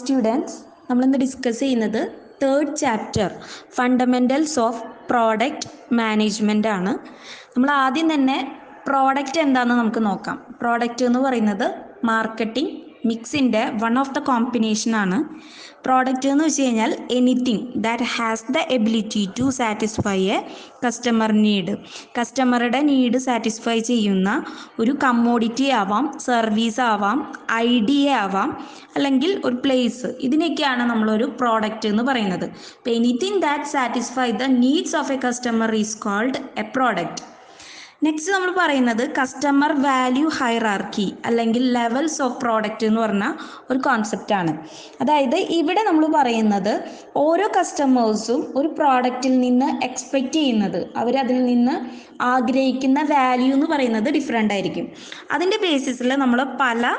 Students, നമ്മളിന്ന് discuss ചെയ്യുന്നത് third chapter fundamentals of product management ആണ്. നമ്മൾ ആദ്യം തന്നെ പ്രോഡക്റ്റ് എന്താണെന്ന് നമുക്ക് നോക്കാം. പ്രോഡക്റ്റ് എന്ന് പറയുന്നത് മാർക്കറ്റിംഗ് മിക്സിൻ്റെ വൺ ഓഫ് ദ കോമ്പിനേഷൻ ആണ്. പ്രോഡക്റ്റ് എന്ന് വെച്ച് കഴിഞ്ഞാൽ anything that has the ability to satisfy a customer need. കസ്റ്റമറുടെ നീഡ് സാറ്റിസ്ഫൈ ചെയ്യുന്ന ഒരു കമ്മോഡിറ്റി ആവാം, സർവീസ് ആവാം, ഐഡിയ ആവാം, അല്ലെങ്കിൽ ഒരു പ്ലേസ്. ഇതിനൊക്കെയാണ് നമ്മളൊരു പ്രോഡക്റ്റ് എന്ന് പറയുന്നത്. അപ്പോൾ anything that satisfy the needs of a customer is called a product. Next നമ്മൾ പറയുന്നത് കസ്റ്റമർ വാല്യൂ ഹൈറാർക്കി അല്ലെങ്കിൽ ലെവൽസ് ഓഫ് പ്രോഡക്റ്റ് എന്ന് പറഞ്ഞ ഒരു കോൺസെപ്റ്റാണ്. അതായത് ഇവിടെ നമ്മൾ പറയുന്നത് ഓരോ കസ്റ്റമേഴ്സും ഒരു പ്രോഡക്റ്റിൽ നിന്ന് എക്സ്പെക്റ്റ് ചെയ്യുന്നത്, അവരതിൽ നിന്ന് ആഗ്രഹിക്കുന്ന വാല്യൂ എന്ന് പറയുന്നത് ഡിഫറെൻ്റ് ആയിരിക്കും. അതിൻ്റെ ബേസിസിൽ നമ്മൾ പല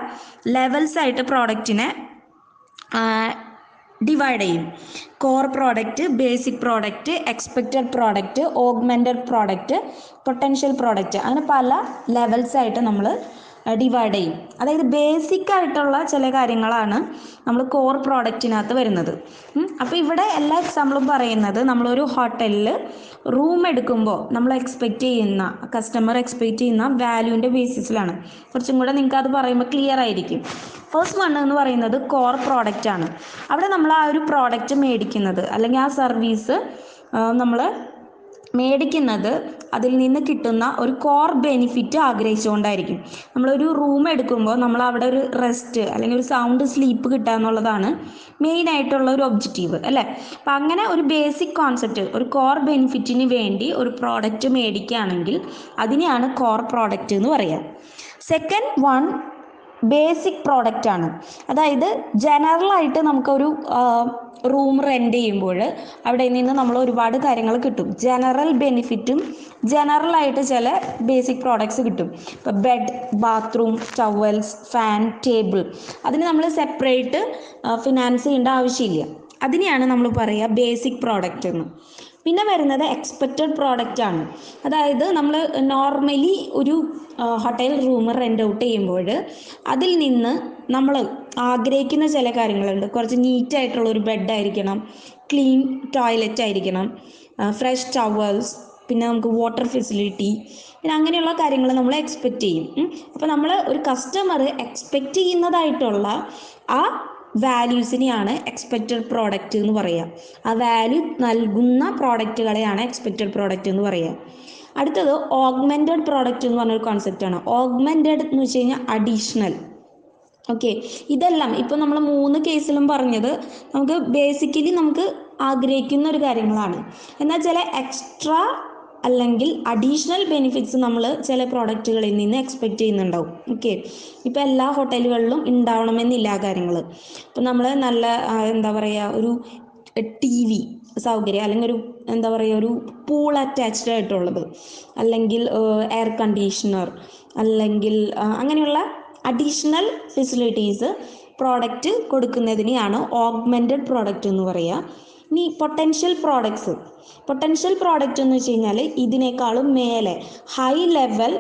ലെവൽസായിട്ട് പ്രോഡക്റ്റിനെ ഡിവൈഡ് ചെയ്യും. Core product, basic product, expected product, augmented product, potential product, അങ്ങനെ പല ലെവൽസായിട്ട് നമ്മൾ ഡിവൈഡ് ചെയ്യും. അതായത് ബേസിക് ആയിട്ടുള്ള ചില കാര്യങ്ങളാണ് നമ്മൾ കോർ പ്രോഡക്റ്റിനകത്ത് വരുന്നത്. അപ്പോൾ ഇവിടെ എല്ലാ എക്സാമ്പിളും പറയുന്നത് നമ്മളൊരു ഹോട്ടലിൽ റൂം എടുക്കുമ്പോൾ നമ്മൾ കസ്റ്റമർ എക്സ്പെക്റ്റ് ചെയ്യുന്ന വാല്യൂവിൻ്റെ ബേസിസിലാണ്. കുറച്ചും കൂടെ നിങ്ങൾക്ക് അത് പറയുമ്പോൾ ക്ലിയർ ആയിരിക്കും. ഫസ്റ്റ് വൺ എന്ന് പറയുന്നത് കോർ പ്രോഡക്റ്റ് ആണ്. അവിടെ നമ്മൾ ആ ഒരു പ്രോഡക്റ്റ് മേടിക്കുന്നത് അല്ലെങ്കിൽ ആ സർവീസ് നമ്മൾ മേടിക്കുന്നത് അതിൽ നിന്ന് കിട്ടുന്ന ഒരു കോർ ബെനിഫിറ്റ് ആഗ്രഹിച്ചുകൊണ്ടായിരിക്കും. നമ്മളൊരു റൂം എടുക്കുമ്പോൾ നമ്മൾ അവിടെ ഒരു റെസ്റ്റ് അല്ലെങ്കിൽ ഒരു സൗണ്ട് സ്ലീപ്പ് കിട്ടുക എന്നുള്ളതാണ് മെയിനായിട്ടുള്ള ഒരു ഒബ്ജക്റ്റീവ് അല്ലേ. അപ്പം അങ്ങനെ ഒരു ബേസിക് കോൺസെപ്റ്റ്, ഒരു കോർ ബെനിഫിറ്റിന് വേണ്ടി ഒരു പ്രോഡക്റ്റ് മേടിക്കുകയാണെങ്കിൽ അതിനെയാണ് കോർ പ്രോഡക്റ്റ് എന്ന് പറയുക. സെക്കൻഡ് വൺ ബേസിക് പ്രോഡക്റ്റ് ആണ്. അതായത് ജനറലായിട്ട് നമുക്കൊരു റൂം റെൻ്റ് ചെയ്യുമ്പോൾ അവിടെ നിന്ന് നമ്മൾ ഒരുപാട് കാര്യങ്ങൾ കിട്ടും. ജനറൽ ബെനിഫിറ്റും ജനറലായിട്ട് ചില ബേസിക് പ്രോഡക്ട്സ് കിട്ടും. ഇപ്പോൾ bed, bathroom, towels, fan, table, അതിന് നമ്മൾ സെപ്പറേറ്റ് ഫിനാൻസ് ചെയ്യേണ്ട ആവശ്യമില്ല. അതിനെയാണ് നമ്മൾ പറയുക ബേസിക് പ്രോഡക്റ്റ് എന്ന്. പിന്നെ വരുന്നത് എക്സ്പെക്റ്റഡ് പ്രോഡക്റ്റ് ആണ്. അതായത് നമ്മൾ നോർമലി ഒരു ഹോട്ടൽ റൂം റെൻ്റ് ഔട്ട് ചെയ്യുമ്പോൾ അതിൽ നിന്ന് നമ്മൾ ആഗ്രഹിക്കുന്ന ചില കാര്യങ്ങളുണ്ട്. കുറച്ച് നീറ്റായിട്ടുള്ള ഒരു ബെഡായിരിക്കണം, ക്ലീൻ ടോയ്ലറ്റ് ആയിരിക്കണം, ഫ്രഷ് ടവൽസ്, പിന്നെ നമുക്ക് വാട്ടർ ഫെസിലിറ്റി, പിന്നെ അങ്ങനെയുള്ള കാര്യങ്ങൾ നമ്മൾ എക്സ്പെക്റ്റ് ചെയ്യും. അപ്പോൾ നമ്മൾ ഒരു കസ്റ്റമർ എക്സ്പെക്റ്റ് ചെയ്യുന്നതായിട്ടുള്ള ആ വാല്യൂസിനെയാണ് എക്സ്പെക്റ്റഡ് പ്രോഡക്റ്റ് എന്ന് പറയുക. ആ വാല്യൂ നൽകുന്ന പ്രോഡക്റ്റുകളെയാണ് എക്സ്പെക്റ്റഡ് പ്രോഡക്റ്റ് എന്ന് പറയുക. അടുത്തത് ഓഗ്മെൻറ്റഡ് പ്രോഡക്റ്റ് എന്ന് പറഞ്ഞൊരു കോൺസെപ്റ്റാണ്. ഓഗ്മെൻറ്റഡ് എന്ന് വെച്ച് കഴിഞ്ഞാൽ അഡീഷണൽ. ഓക്കെ, ഇതെല്ലാം ഇപ്പോൾ നമ്മൾ 3 കേസിലും പറഞ്ഞത് നമുക്ക് ബേസിക്കലി നമുക്ക് ആഗ്രഹിക്കുന്ന ഒരു കാര്യങ്ങളാണ്. എന്നാൽ ചില എക്സ്ട്രാ അല്ലെങ്കിൽ അഡീഷണൽ ബെനിഫിറ്റ്സ് നമ്മൾ ചില പ്രോഡക്റ്റുകളിൽ നിന്ന് എക്സ്പെക്റ്റ് ചെയ്യുന്നുണ്ടാവും. ഓക്കെ, ഇപ്പോൾ എല്ലാ ഹോട്ടലുകളിലും ഉണ്ടാവണമെന്നില്ല ആ കാര്യങ്ങൾ. ഇപ്പം നമ്മൾ നല്ല ഒരു TV സൗകര്യം, അല്ലെങ്കിൽ ഒരു പൂൾ അറ്റാച്ച്ഡ് ആയിട്ടുള്ളത്, അല്ലെങ്കിൽ എയർ കണ്ടീഷണർ, അല്ലെങ്കിൽ അങ്ങനെയുള്ള അഡീഷണൽ ഫെസിലിറ്റീസ് പ്രോഡക്റ്റ് കൊടുക്കുന്നതിനെയാണ് ഓഗ്മെൻറ്റഡ് പ്രോഡക്റ്റ് എന്ന് പറയുക. ഇനി പൊട്ടൻഷ്യൽ പ്രോഡക്റ്റ് എന്ന് വെച്ച് കഴിഞ്ഞാൽ ഇതിനേക്കാളും മേലെ ഹൈ ലെവൽ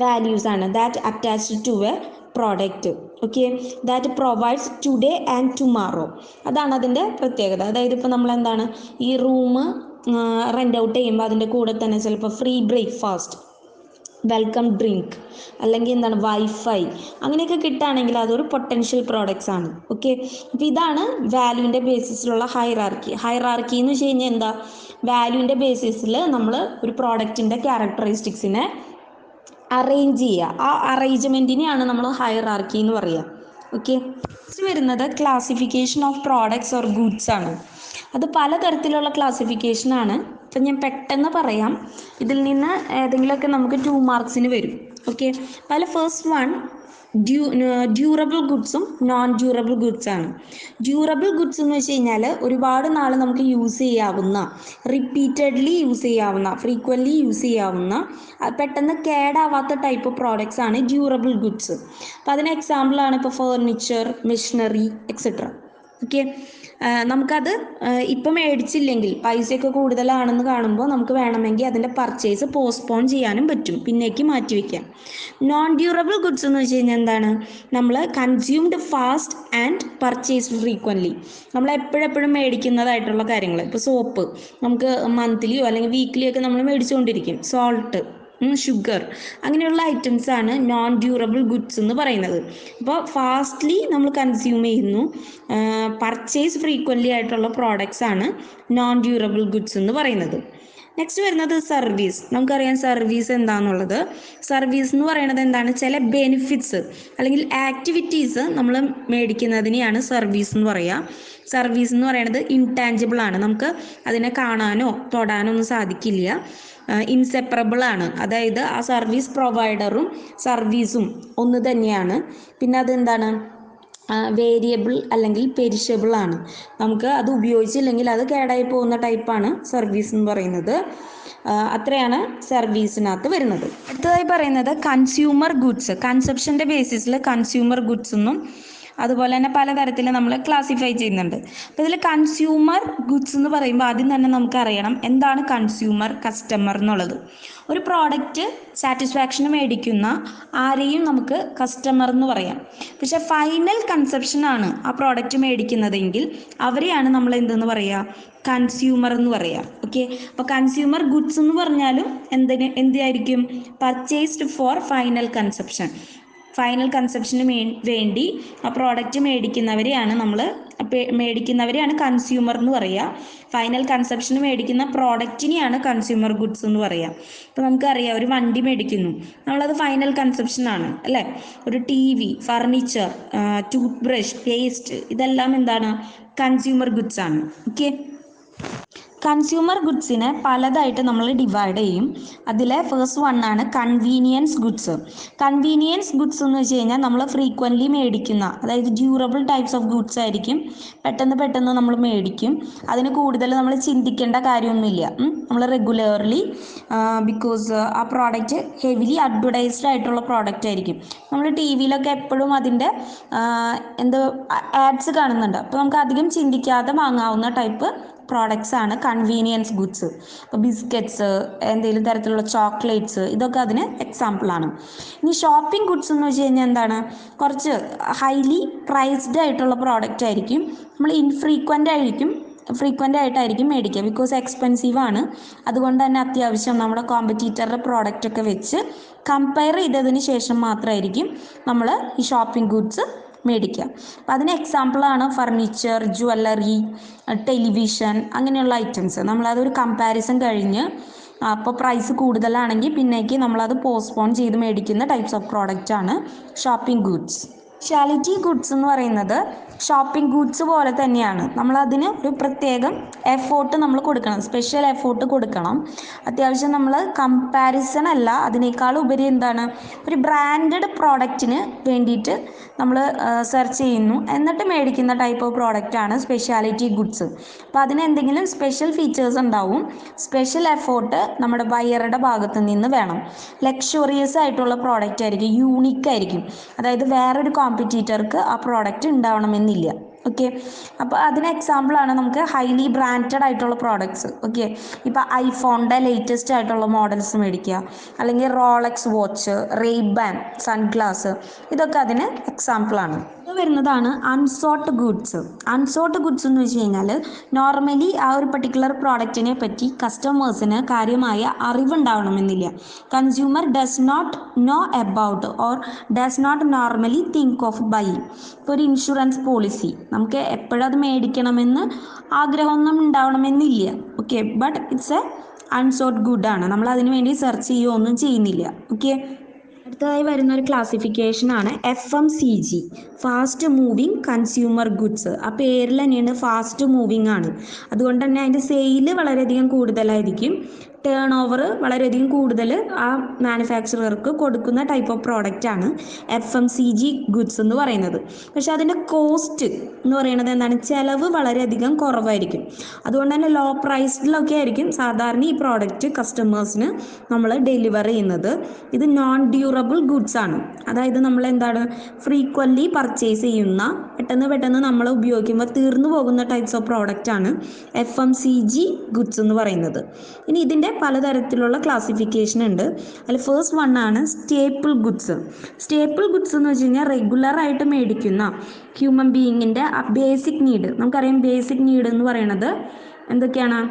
വാല്യൂസ് ആണ് that attached to a product. Okay, that provides today and tomorrow. അതാണ് അതിൻ്റെ പ്രത്യേകത. അതായത് ഇപ്പോൾ നമ്മൾ ഈ റൂം റെൻ്റ് ഔട്ട് ചെയ്യുമ്പോൾ അതിൻ്റെ കൂടെ തന്നെ ചിലപ്പോൾ ഫ്രീ ബ്രേക്ക്ഫാസ്റ്റ്, വെൽക്കം ഡ്രിങ്ക്, അല്ലെങ്കിൽ വൈഫൈ, അങ്ങനെയൊക്കെ കിട്ടുകയാണെങ്കിൽ അതൊരു പൊട്ടൻഷ്യൽ പ്രോഡക്ട്സ് ആണ്. ഓക്കെ, അപ്പോൾ ഇതാണ് വാല്യൂവിൻ്റെ ബേസിസിലുള്ള ഹൈറാർക്കി എന്ന് വെച്ച് കഴിഞ്ഞാൽ വാല്യൂവിൻ്റെ ബേസിസിൽ നമ്മൾ ഒരു പ്രോഡക്റ്റിൻ്റെ ക്യാരക്ടറിസ്റ്റിക്സിനെ അറേഞ്ച് ചെയ്യുക. ആ അറേഞ്ച്മെൻറ്റിനെയാണ് നമ്മൾ ഹൈറാർക്കി എന്ന് പറയുക. ഓക്കെ, നെക്സ്റ്റ് വരുന്നത് classification of products or goods ആണ്. അത് പലതരത്തിലുള്ള ക്ലാസിഫിക്കേഷനാണ്. അപ്പം ഞാൻ പെട്ടെന്ന് പറയാം. ഇതിൽ നിന്ന് ഏതെങ്കിലുമൊക്കെ നമുക്ക് 2 മാർക്സിന് വരും. ഓക്കെ, ഫസ്റ്റ് വൺ ഡ്യൂറബിൾ ഗുഡ്സും നോൺ ഡ്യൂറബിൾ ഗുഡ്സാണ്. ഡ്യൂറബിൾ ഗുഡ്സ് എന്ന് വെച്ച് കഴിഞ്ഞാൽ ഒരുപാട് നാൾ നമുക്ക് യൂസ് ചെയ്യാവുന്ന, റിപ്പീറ്റഡ്ലി യൂസ് ചെയ്യാവുന്ന, ഫ്രീക്വൻ്റ്ലി യൂസ് ചെയ്യാവുന്ന, പെട്ടെന്ന് കേടാവാത്ത ടൈപ്പ് പ്രോഡക്ട്സ് ആണ് ഡ്യൂറബിൾ ഗുഡ്സ്. അപ്പോൾ അതിന് എക്സാമ്പിളാണ് ഇപ്പോൾ ഫർണിച്ചർ, മെഷീനറി, എക്സെട്ര. ഓക്കെ, നമുക്കത് ഇപ്പം മേടിച്ചില്ലെങ്കിൽ പൈസയൊക്കെ കൂടുതലാണെന്ന് കാണുമ്പോൾ നമുക്ക് വേണമെങ്കിൽ അതിൻ്റെ പർച്ചേസ് പോസ്റ്റ്പോൺ ചെയ്യാനും പറ്റും, പിന്നേക്ക് മാറ്റി വയ്ക്കാം. നോൺ ഡ്യൂറബിൾ ഗുഡ്സ് എന്ന് വെച്ച് കഴിഞ്ഞാൽ എന്താണ്? നമ്മൾ consumed fast and purchased frequently. നമ്മൾ എപ്പോഴെപ്പോഴും മേടിക്കുന്നതായിട്ടുള്ള കാര്യങ്ങൾ, ഇപ്പോൾ സോപ്പ് നമുക്ക് മന്ത്ലിയോ അല്ലെങ്കിൽ വീക്ക്ലിയോ ഒക്കെ നമ്മൾ മേടിച്ചുകൊണ്ടിരിക്കും. സോൾട്ട്, ഷുഗർ, അങ്ങനെയുള്ള ഐറ്റംസാണ് നോൺ ഡ്യൂറബിൾ ഗുഡ്സ് എന്ന് പറയുന്നത്. അപ്പോൾ ഫാസ്റ്റ്ലി നമ്മൾ കൺസ്യൂം ചെയ്യുന്നു, പർച്ചേസ് ഫ്രീക്വൻ്റ്ലി ആയിട്ടുള്ള പ്രോഡക്റ്റ്സ് ആണ് നോൺ ഡ്യൂറബിൾ ഗുഡ്സ് എന്ന് പറയുന്നത്. നെക്സ്റ്റ് വരുന്നത് സർവീസ്. നമുക്കറിയാം സർവീസ് എന്താണെന്നുള്ളത്. സർവീസ് എന്ന് പറയുന്നത് എന്താണ്? ചില ബെനിഫിറ്റ്സ് അല്ലെങ്കിൽ ആക്ടിവിറ്റീസ് നമ്മൾ മേടിക്കുന്നതിനെയാണ് സർവീസ് എന്ന് പറയുക. സർവീസ് എന്ന് പറയുന്നത് ഇൻടാഞ്ചിബിൾ ആണ്, നമുക്ക് അതിനെ കാണാനോ തൊടാനോ ഒന്നും സാധിക്കില്ല. ഇൻസെപ്പറബിൾ ആണ്, അതായത് ആ സർവീസ് പ്രൊവൈഡറും സർവീസും ഒന്ന് തന്നെയാണ്. പിന്നെ അതെന്താണ്? വേരിയബിൾ അല്ലെങ്കിൽ പെരിഷബിൾ ആണ്, നമുക്ക് അത് ഉപയോഗിച്ചില്ലെങ്കിൽ അത് കേടായി പോകുന്ന ടൈപ്പാണ് സർവീസ് എന്ന് പറയുന്നത്. അത്രയാണ് സർവീസിനകത്ത് വരുന്നത്. അടുത്തതായി പറയുന്നത് കൺസ്യൂമർ ഗുഡ്സ്. കൺസെപ്ഷൻ്റെ ബേസിസിൽ കൺസ്യൂമർ ഗുഡ്സ് എന്നും അതുപോലെ തന്നെ പലതരത്തിൽ നമ്മൾ ക്ലാസിഫൈ ചെയ്യുന്നുണ്ട്. അപ്പോൾ ഇതിൽ കൺസ്യൂമർ ഗുഡ്സ് എന്ന് പറയുമ്പോൾ ആദ്യം തന്നെ നമുക്കറിയണം എന്താണ് കൺസ്യൂമർ, കസ്റ്റമർ എന്നുള്ളത്. ഒരു പ്രോഡക്റ്റ് സാറ്റിസ്ഫാക്ഷന് മേടിക്കുന്ന ആരെയും നമുക്ക് കസ്റ്റമർ എന്ന് പറയാം. പക്ഷെ ഫൈനൽ കൺസെപ്ഷനാണ് ആ പ്രോഡക്റ്റ് മേടിക്കുന്നതെങ്കിൽ അവരെയാണ് നമ്മൾ എന്തെന്ന് പറയുക? കൺസ്യൂമർ എന്ന് പറയാം. ഓക്കെ, അപ്പോൾ കൺസ്യൂമർ ഗുഡ്സ് എന്ന് പറഞ്ഞാലും എന്തായിരിക്കും? Purchased for final conception. Final കൺസെപ്ഷന് വേണ്ടി ആ പ്രോഡക്റ്റ് മേടിക്കുന്നവരെയാണ് കൺസ്യൂമർ എന്ന് പറയുക. ഫൈനൽ കൺസെപ്ഷന് മേടിക്കുന്ന പ്രോഡക്റ്റിനെയാണ് കൺസ്യൂമർ ഗുഡ്സ് എന്ന് പറയുക. ഇപ്പോൾ നമുക്കറിയാം, ഒരു വണ്ടി മേടിക്കുന്നു, നമ്മളത് ഫൈനൽ കൺസെപ്ഷനാണ് അല്ലേ. ഒരു TV, furniture, tooth brush, paste, ഇതെല്ലാം എന്താണ്? കൺസ്യൂമർ ഗുഡ്സ് ആണ്. ഓക്കെ, കൺസ്യൂമർ ഗുഡ്സിനെ പലതായിട്ട് നമ്മൾ ഡിവൈഡ് ചെയ്യും. അതിലെ ഫസ്റ്റ് വൺ ആണ് കൺവീനിയൻസ് ഗുഡ്സ്. കൺവീനിയൻസ് ഗുഡ്സ് എന്ന് വെച്ച് കഴിഞ്ഞാൽ നമ്മൾ ഫ്രീക്വൻ്റ്ലി മേടിക്കുന്ന, അതായത് ഡ്യൂറബിൾ ടൈപ്സ് ഓഫ് ഗുഡ്സ് ആയിരിക്കും. പെട്ടെന്ന് നമ്മൾ മേടിക്കും, അതിന് കൂടുതൽ നമ്മൾ ചിന്തിക്കേണ്ട കാര്യമൊന്നുമില്ല. നമ്മൾ റെഗുലർലി ബിക്കോസ് ആ പ്രോഡക്റ്റ് ഹെവിലി അഡ്വർടൈസ്ഡ് ആയിട്ടുള്ള പ്രോഡക്റ്റ് ആയിരിക്കും. നമ്മൾ TV-യിലൊക്കെ എപ്പോഴും അതിൻ്റെ ആഡ്സ് കാണുന്നുണ്ട്. അപ്പോൾ നമുക്ക് അധികം ചിന്തിക്കാതെ വാങ്ങാവുന്ന ടൈപ്പ് പ്രോഡക്റ്റ്സ് ആണ് കൺവീനിയൻസ് ഗുഡ്സ്. ഇപ്പോൾ ബിസ്ക്കറ്റ്സ്, എന്തെങ്കിലും തരത്തിലുള്ള ചോക്ലേറ്റ്സ്, ഇതൊക്കെ അതിന് എക്സാമ്പിളാണ്. ഇനി ഷോപ്പിംഗ് ഗുഡ്സ് എന്ന് വെച്ച് കഴിഞ്ഞാൽ എന്താണ്? കുറച്ച് ഹൈലി പ്രൈസ്ഡ് ആയിട്ടുള്ള പ്രോഡക്റ്റ് ആയിരിക്കും. നമ്മൾ ഫ്രീക്വൻ്റ് ആയിട്ടായിരിക്കും മേടിക്കുക, ബിക്കോസ് എക്സ്പെൻസീവ് ആണ്. അതുകൊണ്ട് തന്നെ അത്യാവശ്യം നമ്മുടെ കോമ്പറ്റീറ്ററുടെ പ്രോഡക്റ്റ് ഒക്കെ വെച്ച് കമ്പയർ ചെയ്തതിന് ശേഷം മാത്രമായിരിക്കും നമ്മൾ ഈ ഷോപ്പിംഗ് ഗുഡ്സ് മേടിക്കുക. അപ്പോൾ അതിന് എക്സാമ്പിളാണ് ഫർണിച്ചർ, ജ്വല്ലറി, ടെലിവിഷൻ, അങ്ങനെയുള്ള ഐറ്റംസ്. നമ്മളതൊരു കമ്പാരിസൺ കഴിഞ്ഞ് അപ്പോൾ പ്രൈസ് കൂടുതലാണെങ്കിൽ പിന്നേക്ക് നമ്മളത് പോസ്റ്റ്പോൺ ചെയ്ത് മേടിക്കുന്ന ടൈപ്സ് ഓഫ് പ്രോഡക്റ്റ് ആണ് ഷോപ്പിംഗ് ഗുഡ്സ്. സ്പെഷ്യാലിറ്റി ഗുഡ്സ് എന്ന് പറയുന്നത് ഷോപ്പിംഗ് ഗുഡ്സ് പോലെ തന്നെയാണ്. നമ്മളതിന് ഒരു പ്രത്യേകം എഫോർട്ട് നമ്മൾ കൊടുക്കണം, സ്പെഷ്യൽ എഫോർട്ട് കൊടുക്കണം. അത്യാവശ്യം നമ്മൾ കമ്പാരിസൺ അല്ല, അതിനേക്കാൾ ഉപരി എന്താണ്? ഒരു ബ്രാൻഡഡ് പ്രോഡക്റ്റിന് വേണ്ടിയിട്ട് നമ്മൾ സെർച്ച് ചെയ്യുന്നു, എന്നിട്ട് മേടിക്കുന്ന ടൈപ്പ് ഓഫ് പ്രോഡക്റ്റാണ് സ്പെഷ്യാലിറ്റി ഗുഡ്സ്. അപ്പോൾ അതിന് എന്തെങ്കിലും സ്പെഷ്യൽ ഫീച്ചേഴ്സ് ഉണ്ടാവും, സ്പെഷ്യൽ എഫോർട്ട് നമ്മുടെ ബയറുടെ ഭാഗത്ത് നിന്ന് വേണം. ലക്ഷറിയസ് ആയിട്ടുള്ള പ്രോഡക്റ്റ് ആയിരിക്കും, യൂണിക് ആയിരിക്കും, അതായത് വേറൊരു കോമ്പറ്റീറ്റർക്ക് ആ പ്രോഡക്റ്റ് ഉണ്ടാവണമെന്നില്ല. ഓക്കെ, അപ്പോൾ അതിന് എക്സാമ്പിളാണ് നമുക്ക് ഹൈലി ബ്രാൻഡഡ് ആയിട്ടുള്ള പ്രോഡക്ട്സ്. ഓക്കെ, ഇപ്പോൾ ഐഫോണിൻ്റെ ലേറ്റസ്റ്റ് ആയിട്ടുള്ള മോഡൽസ് മേടിക്കുക, അല്ലെങ്കിൽ റോളക്സ് വാച്ച്, റെയ്ബാൻ സൺഗ്ലാസ്, ഇതൊക്കെ അതിന് എക്സാമ്പിളാണ്. ഇത് വരുന്നതാണ് അൺസോട്ട് ഗുഡ്സ്. അൺസോട്ട് ഗുഡ്സ് എന്ന് വെച്ച് കഴിഞ്ഞാൽ നോർമലി ആ ഒരു പർട്ടിക്കുലർ പ്രോഡക്റ്റിനെ പറ്റി കസ്റ്റമേഴ്സിന് കാര്യമായ അറിവുണ്ടാവണമെന്നില്ല. Consumer does not know about or does not normally think of buying. ഇപ്പോൾ ഒരു ഇൻഷുറൻസ് പോളിസി നമുക്ക് എപ്പോഴും അത് മേടിക്കണമെന്ന് ആഗ്രഹമൊന്നും ഉണ്ടാവണമെന്നില്ല. ഓക്കെ, ബട്ട് ഇറ്റ്സ് എ അൺസോട്ട് ഗുഡാണ്, നമ്മൾ അതിന് വേണ്ടി സെർച്ച് ചെയ്യുകയോ ഒന്നും ചെയ്യുന്നില്ല. ഓക്കെ, അടുത്തതായി വരുന്ന ഒരു ക്ലാസിഫിക്കേഷനാണ് FMCG, fast moving consumer goods. ആ പേരിൽ തന്നെയാണ് ഫാസ്റ്റ് മൂവിങ് ആണ്, അതുകൊണ്ട് തന്നെ അതിൻ്റെ സെയില് വളരെയധികം കൂടുതലായിരിക്കും. ടേൺ ഓവർ വളരെയധികം കൂടുതൽ ആ മാനുഫാക്ചറർക്ക് കൊടുക്കുന്ന ടൈപ്പ് ഓഫ് പ്രോഡക്റ്റാണ് FMCG ഗുഡ്സ് എന്ന് പറയുന്നത്. പക്ഷെ അതിൻ്റെ കോസ്റ്റ് എന്ന് പറയുന്നത് എന്താണ്? ചിലവ് വളരെയധികം കുറവായിരിക്കും. അതുകൊണ്ട് തന്നെ ലോ പ്രൈസിലൊക്കെ ആയിരിക്കും സാധാരണ ഈ പ്രോഡക്റ്റ് കസ്റ്റമേഴ്സിന് നമ്മൾ ഡെലിവർ ചെയ്യുന്നത്. ഇത് നോൺ ഡ്യൂറബിൾ ഗുഡ്സ് ആണ്, അതായത് നമ്മൾ എന്താണ്? ഫ്രീക്വൻ്റ്ലി പർച്ചേസ് ചെയ്യുന്ന പെട്ടെന്ന് നമ്മൾ ഉപയോഗിക്കുമ്പോൾ തീർന്നു പോകുന്ന ടൈപ്സ് ഓഫ് പ്രോഡക്റ്റ് ആണ് FMCG ഗുഡ്സ് എന്ന് പറയുന്നത്. ഇനി ഇതിൻ്റെ പലതരത്തിലുള്ള ക്ലാസിഫിക്കേഷൻ ഉണ്ട്. അതിൽ ഫസ്റ്റ് വൺ ആണ് സ്റ്റേപ്പിൾ ഗുഡ്സ്. സ്റ്റേപ്പിൾ ഗുഡ്സ് എന്ന് വെച്ച് കഴിഞ്ഞാൽ റെഗുലറായിട്ട് മേടിക്കുന്ന ഹ്യൂമൻ ബീയിങ്ങിൻ്റെ ബേസിക് നീഡ്. നമുക്കറിയാം ബേസിക് നീഡ് എന്ന് പറയുന്നത് എന്തൊക്കെയാണ്?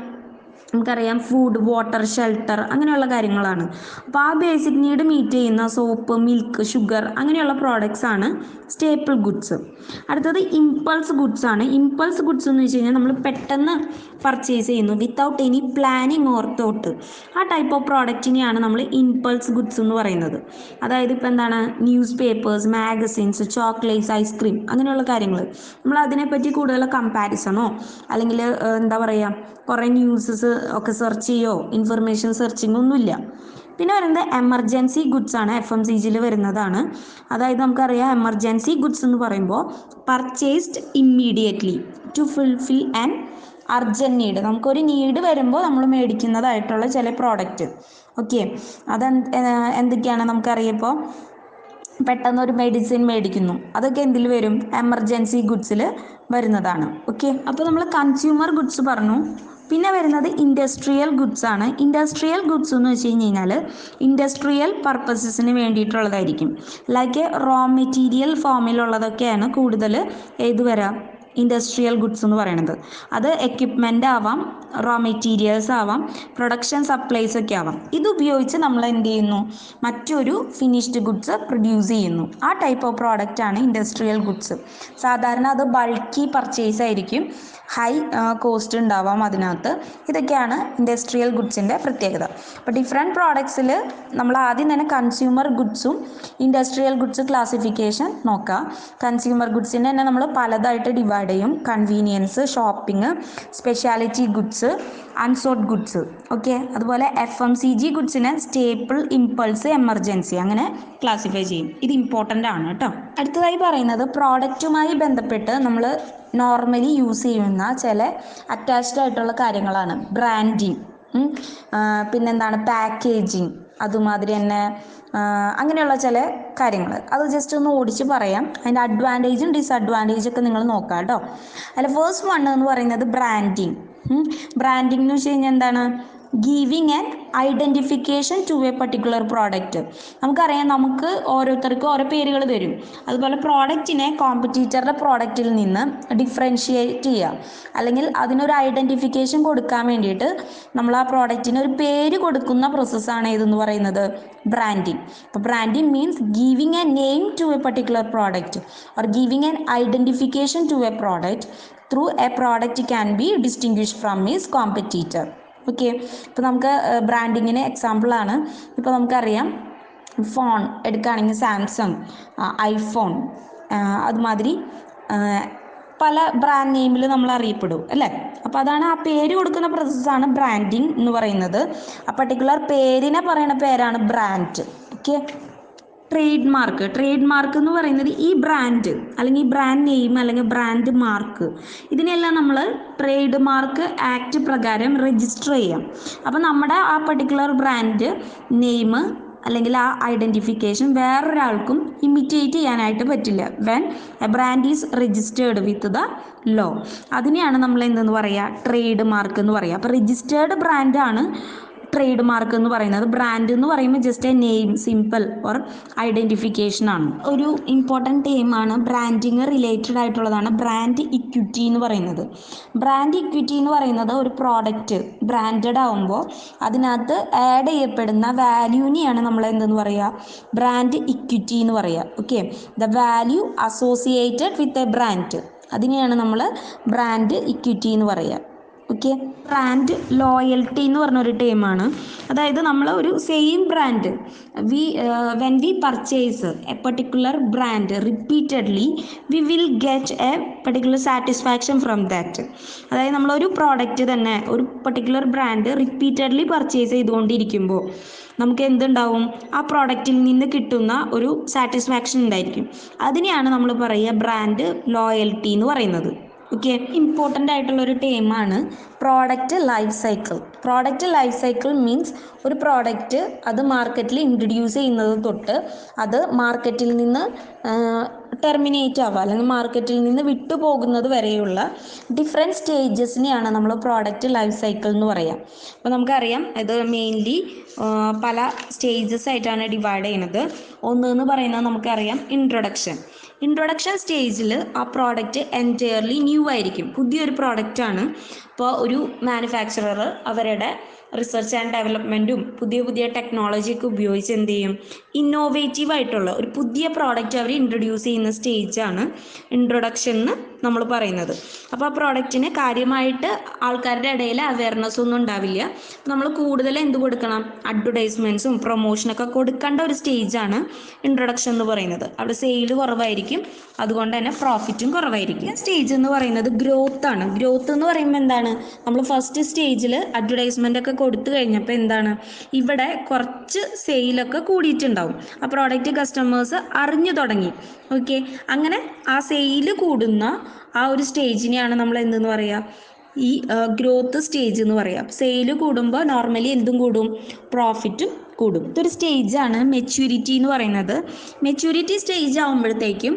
നമുക്കറിയാം ഫുഡ്, വാട്ടർ, ഷെൽട്ടർ അങ്ങനെയുള്ള കാര്യങ്ങളാണ്. അപ്പോൾ ആ ബേസിക് നീഡ് മീറ്റ് ചെയ്യുന്ന സോപ്പ്, മിൽക്ക്, ഷുഗർ അങ്ങനെയുള്ള പ്രോഡക്റ്റ്സ് ആണ് സ്റ്റേപ്പിൾ ഗുഡ്സ്. അടുത്തത് ഇമ്പൾസ് ഗുഡ്സ് ആണ്. ഇമ്പൾസ് ഗുഡ്സ് എന്ന് വെച്ച് കഴിഞ്ഞാൽ നമ്മൾ പെട്ടെന്ന് പർച്ചേസ് ചെയ്യുന്നു without any planning or thought. ആ ടൈപ്പ് ഓഫ് പ്രോഡക്റ്റിനെയാണ് നമ്മൾ ഇമ്പൾസ് ഗുഡ്സ് എന്ന് പറയുന്നത്. അതായത് ഇപ്പോൾ എന്താണ്, news papers, magazines, chocolates, ice cream അങ്ങനെയുള്ള കാര്യങ്ങൾ. നമ്മൾ അതിനെപ്പറ്റി കൂടുതൽ കമ്പാരിസണോ അല്ലെങ്കിൽ എന്താ പറയുക കുറേ ന്യൂസസ് ഒക്കെ സെർച്ച് ചെയ്യോ ഇൻഫർമേഷൻ സെർച്ചിങ് ഒന്നുമില്ല. പിന്നെ വരുന്നത് എമർജൻസി ഗുഡ്സ് ആണ്. FMCGയിൽ വരുന്നതാണ്. അതായത് നമുക്കറിയാം എമർജൻസി ഗുഡ്സ് എന്ന് പറയുമ്പോൾ purchased immediately to fulfil an urgent need. നമുക്കൊരു നീഡ് വരുമ്പോൾ നമ്മൾ മേടിക്കുന്നതായിട്ടുള്ള ചില പ്രോഡക്റ്റ്. ഓക്കെ, എന്തൊക്കെയാണ് നമുക്കറിയാം. ഇപ്പോൾ പെട്ടെന്നൊരു മെഡിസിൻ മേടിക്കുന്നു, അതൊക്കെ എന്തിൽ വരും? എമർജൻസി ഗുഡ്സിൽ വരുന്നതാണ്. ഓക്കെ, അപ്പോൾ നമ്മൾ കൺസ്യൂമർ ഗുഡ്സ് പറഞ്ഞു. പിന്നെ വരുന്നത് ഇൻഡസ്ട്രിയൽ ഗുഡ്സ് ആണ്. ഇൻഡസ്ട്രിയൽ ഗുഡ്സ് എന്ന് വെച്ച് കഴിഞ്ഞാൽ ഇൻഡസ്ട്രിയൽ പർപ്പസസിന് വേണ്ടിയിട്ടുള്ളതായിരിക്കും. ലൈക്ക് റോ മെറ്റീരിയൽ ഫോമിലുള്ളതൊക്കെയാണ് കൂടുതൽ ഏത് വരാം ഇൻഡസ്ട്രിയൽ ഗുഡ്സ് എന്ന് പറയുന്നത്. അത് എക്യുപ്മെൻ്റ് ആവാം, റോ മെറ്റീരിയൽസ് ആവാം, പ്രൊഡക്ഷൻ സപ്ലൈസ് ഒക്കെ ആവാം. ഇതുപയോഗിച്ച് നമ്മൾ എന്ത് ചെയ്യുന്നു? മറ്റൊരു ഫിനിഷ്ഡ് ഗുഡ്സ് പ്രൊഡ്യൂസ് ചെയ്യുന്നു. ആ ടൈപ്പ് ഓഫ് പ്രോഡക്റ്റ് ആണ് ഇൻഡസ്ട്രിയൽ ഗുഡ്സ്. സാധാരണ അത് ബൾക്കി പർച്ചേസ് ആയിരിക്കും, ഹൈ കോസ്റ്റ് ഉണ്ടാവാം അതിനകത്ത്. ഇതൊക്കെയാണ് ഇൻഡസ്ട്രിയൽ ഗുഡ്സിൻ്റെ പ്രത്യേകത. അപ്പോൾ ഡിഫറെൻറ്റ് പ്രോഡക്ട്സിൽ നമ്മൾ ആദ്യം തന്നെ കൺസ്യൂമർ ഗുഡ്സും ഇൻഡസ്ട്രിയൽ ഗുഡ്സ് ക്ലാസിഫിക്കേഷൻ നോക്കാം. കൺസ്യൂമർ ഗുഡ്സിനെ തന്നെ നമ്മൾ പലതായിട്ട് ഡിവൈഡ് ചെയ്യും. Convenience, shopping, speciality goods, unsold goods. Okay, അതുപോലെ FMCG ഗുഡ്സിനെ സ്റ്റേപ്പിൾ, ഇമ്പൾസ്, എമർജൻസി അങ്ങനെ ക്ലാസിഫൈ ചെയ്യും. ഇത് ഇമ്പോർട്ടൻ്റ് ആണ് കേട്ടോ. അടുത്തതായി പറയുന്നത് പ്രോഡക്റ്റുമായി ബന്ധപ്പെട്ട് നമ്മൾ നോർമലി യൂസ് ചെയ്യുന്ന ചില അറ്റാച്ച്ഡ് ആയിട്ടുള്ള കാര്യങ്ങളാണ്. ബ്രാൻഡിങ്, പിന്നെന്താണ് പാക്കേജിങ്, അതുമാതിരി തന്നെ അങ്ങനെയുള്ള ചില കാര്യങ്ങൾ. അത് ജസ്റ്റ് ഒന്ന് ഓടിച്ച് പറയാം. അതിൻ്റെ അഡ്വാൻറ്റേജും ഡിസഡ്വാൻറ്റേജും ഒക്കെ നിങ്ങൾ നോക്കാം കേട്ടോ. അതിൽ ഫസ്റ്റ് വൺ എന്ന് പറയുന്നത് ബ്രാൻഡിങ്. ബ്രാൻഡിങ് എന്ന് വെച്ച് കഴിഞ്ഞാൽ എന്താണ്? Giving an identification to a particular product. നമുക്കറിയാം, നമുക്ക് ഓരോരുത്തർക്കും ഓരോ പേരുകൾ തരും. അതുപോലെ പ്രോഡക്റ്റിനെ കോമ്പറ്റീറ്ററുടെ പ്രോഡക്റ്റിൽ നിന്ന് ഡിഫറൻഷിയേറ്റ് ചെയ്യുക, അല്ലെങ്കിൽ അതിനൊരു ഐഡൻറ്റിഫിക്കേഷൻ കൊടുക്കാൻ വേണ്ടിയിട്ട് നമ്മൾ ആ പ്രോഡക്റ്റിന് ഒരു പേര് കൊടുക്കുന്ന പ്രോസസ്സാണ് ഇതെന്ന് പറയുന്നത് ബ്രാൻഡിങ്. അപ്പോൾ branding means giving a name to a particular product or giving an identification to a product through a product can be distinguished from his competitor. Okay, ഇപ്പോൾ നമുക്ക് ബ്രാൻഡിങ്ങിന് എക്സാമ്പിളാണ്. ഇപ്പോൾ നമുക്കറിയാം ഫോൺ എടുക്കുകയാണെങ്കിൽ സാംസങ്, ഐഫോൺ, അതുമാതിരി പല ബ്രാൻഡ് നെയിമിൽ നമ്മൾ അറിയപ്പെടും അല്ലേ. അപ്പോൾ അതാണ് ആ പേര് കൊടുക്കുന്ന പ്രോസസ്സാണ് ബ്രാൻഡിങ് എന്ന് പറയുന്നത്. ആ പർട്ടിക്കുലർ പേരിനെ പറയുന്ന പേരാണ് ബ്രാൻഡ്. ഓക്കെ, ട്രേഡ് മാർക്ക് എന്ന് പറയുന്നത് ഈ ബ്രാൻഡ് അല്ലെങ്കിൽ ബ്രാൻഡ് നെയിം അല്ലെങ്കിൽ ബ്രാൻഡ് മാർക്ക്, ഇതിനെല്ലാം നമ്മൾ ട്രേഡ് മാർക്ക് ആക്ട് പ്രകാരം രജിസ്റ്റർ ചെയ്യാം. അപ്പോൾ നമ്മുടെ ആ പർട്ടിക്കുലർ ബ്രാൻഡ് നെയിം അല്ലെങ്കിൽ ആ ഐഡൻറ്റിഫിക്കേഷൻ വേറൊരാൾക്കും ഇമിറ്റേറ്റ് ചെയ്യാനായിട്ട് പറ്റില്ല. When a brand is registered with the law, അതിനെയാണ് നമ്മൾ എന്തെന്ന് പറയുക? ട്രേഡ് മാർക്ക് എന്ന് പറയുക. അപ്പോൾ രജിസ്റ്റേർഡ് ബ്രാൻഡാണ് ട്രേഡ് മാർക്ക് എന്ന് പറയുന്നത്. ബ്രാൻഡ് എന്ന് പറയുമ്പോൾ just A name, simple or identification ആണ്. ഒരു ഇമ്പോർട്ടൻറ്റ് ടേമാണ് ബ്രാൻഡിങ് റിലേറ്റഡ് ആയിട്ടുള്ളതാണ് ബ്രാൻഡ് ഇക്വിറ്റി എന്ന് പറയുന്നത്. ബ്രാൻഡ് ഇക്വിറ്റി എന്ന് പറയുന്നത് ഒരു പ്രോഡക്റ്റ് ബ്രാൻഡഡ് ആകുമ്പോൾ അതിനകത്ത് ആഡ് ചെയ്യപ്പെടുന്ന വാല്യൂവിനെയാണ് നമ്മൾ എന്തെന്ന് പറയുക? ബ്രാൻഡ് ഇക്വിറ്റി എന്ന് പറയുക. Okay, the value associated with a brand, അതിനെയാണ് നമ്മൾ ബ്രാൻഡ് ഇക്വിറ്റി എന്ന് പറയുക. ഓക്കെ, ബ്രാൻഡ് ലോയൽറ്റി എന്ന് പറഞ്ഞൊരു ടേമാണ്. അതായത് നമ്മൾ ഒരു same brand when we purchase A particular brand repeatedly we will get A particular satisfaction from that. അതായത് നമ്മളൊരു പ്രോഡക്റ്റ് തന്നെ ഒരു പർട്ടിക്കുലർ ബ്രാൻഡ് റിപ്പീറ്റഡ്ലി പർച്ചേസ് ചെയ്തുകൊണ്ടിരിക്കുമ്പോൾ നമുക്ക് എന്തുണ്ടാവും? ആ പ്രോഡക്റ്റിൽ നിന്ന് കിട്ടുന്ന ഒരു സാറ്റിസ്ഫാക്ഷൻ ഉണ്ടായിരിക്കും. അതിനെയാണ് നമ്മൾ പറയുക ബ്രാൻഡ് ലോയൽറ്റി എന്ന് പറയുന്നത്. ഓക്കെ, ഇമ്പോർട്ടൻ്റ് ആയിട്ടുള്ളൊരു ടേമാണ് product life cycle. Product life cycle means ഒരു പ്രോഡക്റ്റ് അത് മാർക്കറ്റിൽ ഇൻട്രൊഡ്യൂസ് ചെയ്യുന്നത് തൊട്ട് അത് മാർക്കറ്റിൽ നിന്ന് ടെർമിനേറ്റ് ആവുക അല്ലെങ്കിൽ മാർക്കറ്റിൽ നിന്ന് വിട്ടുപോകുന്നത് വരെയുള്ള ഡിഫറെൻറ്റ് സ്റ്റേജസിനെയാണ് നമ്മൾ പ്രോഡക്റ്റ് ലൈഫ് സൈക്കിൾ എന്ന് പറയുക. അപ്പോൾ നമുക്കറിയാം ഇത് മെയിൻലി പല സ്റ്റേജസ് ആയിട്ടാണ് ഡിവൈഡ് ചെയ്യുന്നത്. ഒന്ന് പറയുന്നത് നമുക്കറിയാം ഇൻട്രൊഡക്ഷൻ സ്റ്റേജിൽ ആ പ്രോഡക്റ്റ് എൻറ്റയർലി ന്യൂ ആയിരിക്കും, പുതിയൊരു പ്രോഡക്റ്റാണ്. ഇപ്പോൾ ഒരു മാനുഫാക്ചറർ അവരുടെ റിസർച്ച് ആൻഡ് ഡെവലപ്മെൻറ്റും പുതിയ ടെക്നോളജിയൊക്കെ ഉപയോഗിച്ച് എന്ത് ചെയ്യും, ഇന്നോവേറ്റീവ് ആയിട്ടുള്ള ഒരു പുതിയ പ്രോഡക്റ്റ് അവർ ഇൻട്രൊഡ്യൂസ് ചെയ്യുന്ന സ്റ്റേജാണ് ഇൻട്രൊഡക്ഷൻ എന്ന് നമ്മൾ പറയുന്നത്. അപ്പോൾ ആ പ്രോഡക്റ്റിന് കാര്യമായിട്ട് ആൾക്കാരുടെ ഇടയിൽ അവയർനെസ് ഒന്നും ഉണ്ടാവില്ല. നമ്മൾ കൂടുതൽ എന്ത് കൊടുക്കണം, അഡ്വർടൈസ്മെൻറ്റ്സും പ്രൊമോഷനൊക്കെ കൊടുക്കേണ്ട ഒരു സ്റ്റേജാണ് ഇൻട്രൊഡക്ഷൻ എന്ന് പറയുന്നത്. അവിടെ സെയിൽ കുറവായിരിക്കും, അതുകൊണ്ട് തന്നെ പ്രോഫിറ്റും കുറവായിരിക്കും. സ്റ്റേജ് എന്ന് പറയുന്നത് ഗ്രോത്ത് ആണ്. ഗ്രോത്ത് എന്ന് പറയുമ്പോൾ എന്താണ്, നമ്മൾ ഫസ്റ്റ് സ്റ്റേജിൽ അഡ്വർടൈസ്മെൻ്റ് ഒക്കെ കൊടുത്തു കഴിഞ്ഞപ്പോൾ എന്താണ്, ഇവിടെ കുറച്ച് സെയിലൊക്കെ കൂടിയിട്ടുണ്ടാവും. ആ പ്രോഡക്റ്റ് കസ്റ്റമേഴ്സ് അറിഞ്ഞു തുടങ്ങി. ഓക്കെ, അങ്ങനെ ആ സെയിൽ കൂടുന്ന ആ ഒരു സ്റ്റേജിനെയാണ് നമ്മൾ എന്തെന്ന് പറയുക, ഈ ഗ്രോത്ത് സ്റ്റേജ് എന്ന് പറയാം. സെയിൽ കൂടുമ്പോൾ നോർമലി എന്തും കൂടും, പ്രോഫിറ്റും കൂടും. ഇതൊരു സ്റ്റേജാണ് മെച്യൂരിറ്റി എന്ന് പറയുന്നത്. മെച്യൂരിറ്റി സ്റ്റേജ് ആകുമ്പോഴത്തേക്കും